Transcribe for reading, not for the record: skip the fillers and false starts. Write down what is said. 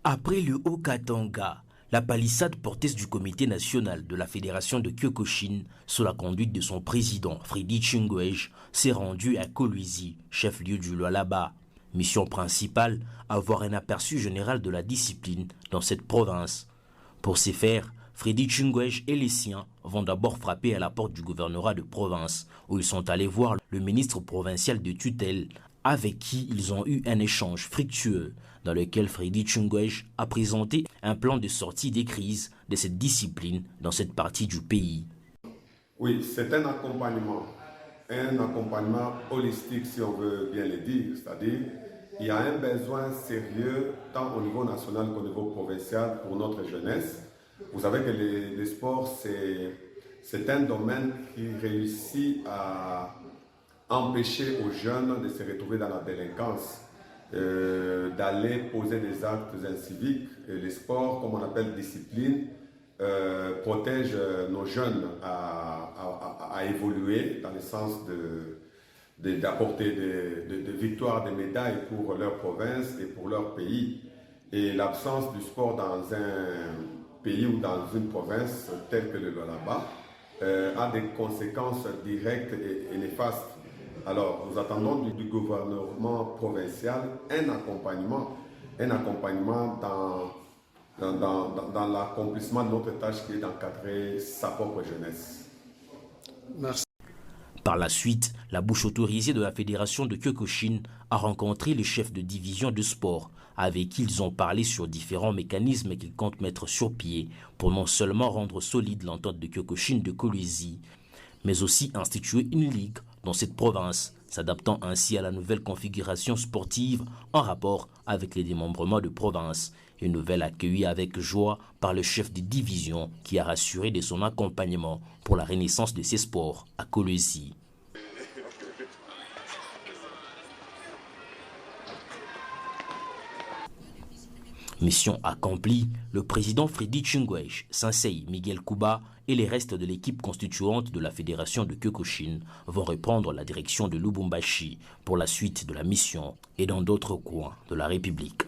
Après le Haut-Katanga, la palissade porteuse du comité national de la fédération de Kyokushin, sous la conduite de son président Freddy Chingwej, s'est rendue à Kolwezi, chef-lieu du Lualaba. Mission principale, avoir un aperçu général de la discipline dans cette province. Pour ce faire, Freddy Chingwej et les siens vont d'abord frapper à la porte du gouvernorat de province, où ils sont allés voir le ministre provincial de tutelle, avec qui ils ont eu un échange fructueux, dans lequel Freddy Chingwej a présenté un plan de sortie des crises de cette discipline dans cette partie du pays. Oui, c'est un accompagnement holistique si on veut bien le dire, c'est-à-dire il y a un besoin sérieux tant au niveau national qu'au niveau provincial pour notre jeunesse. Vous savez que le sport c'est un domaine qui réussit à empêcher aux jeunes de se retrouver dans la délinquance, d'aller poser des actes inciviques. Et le sport, comme on appelle discipline, protège nos jeunes à évoluer dans le sens d'apporter des victoires, des médailles pour leur province et pour leur pays. Et l'absence du sport dans un pays ou dans une province telle que le Lualaba a des conséquences directes et néfastes. Alors, nous attendons du gouvernement provincial un accompagnement dans l'accomplissement de notre tâche qui est d'encadrer sa propre jeunesse. Merci. Par la suite, la bouche autorisée de la fédération de Kyokushin a rencontré les chefs de division de sport, avec qui ils ont parlé sur différents mécanismes qu'ils comptent mettre sur pied pour non seulement rendre solide l'entente de Kyokushin de Kolwezi, mais aussi instituer une ligue dans cette province, s'adaptant ainsi à la nouvelle configuration sportive en rapport avec les démembrements de province. Une nouvelle accueillie avec joie par le chef de division qui a rassuré de son accompagnement pour la renaissance de ces sports à Kolwezi. Mission accomplie, le président Freddy Chingwej, Sensei Miguel Kuba et les restes de l'équipe constituante de la fédération de Kyokushin vont reprendre la direction de Lubumbashi pour la suite de la mission et dans d'autres coins de la République.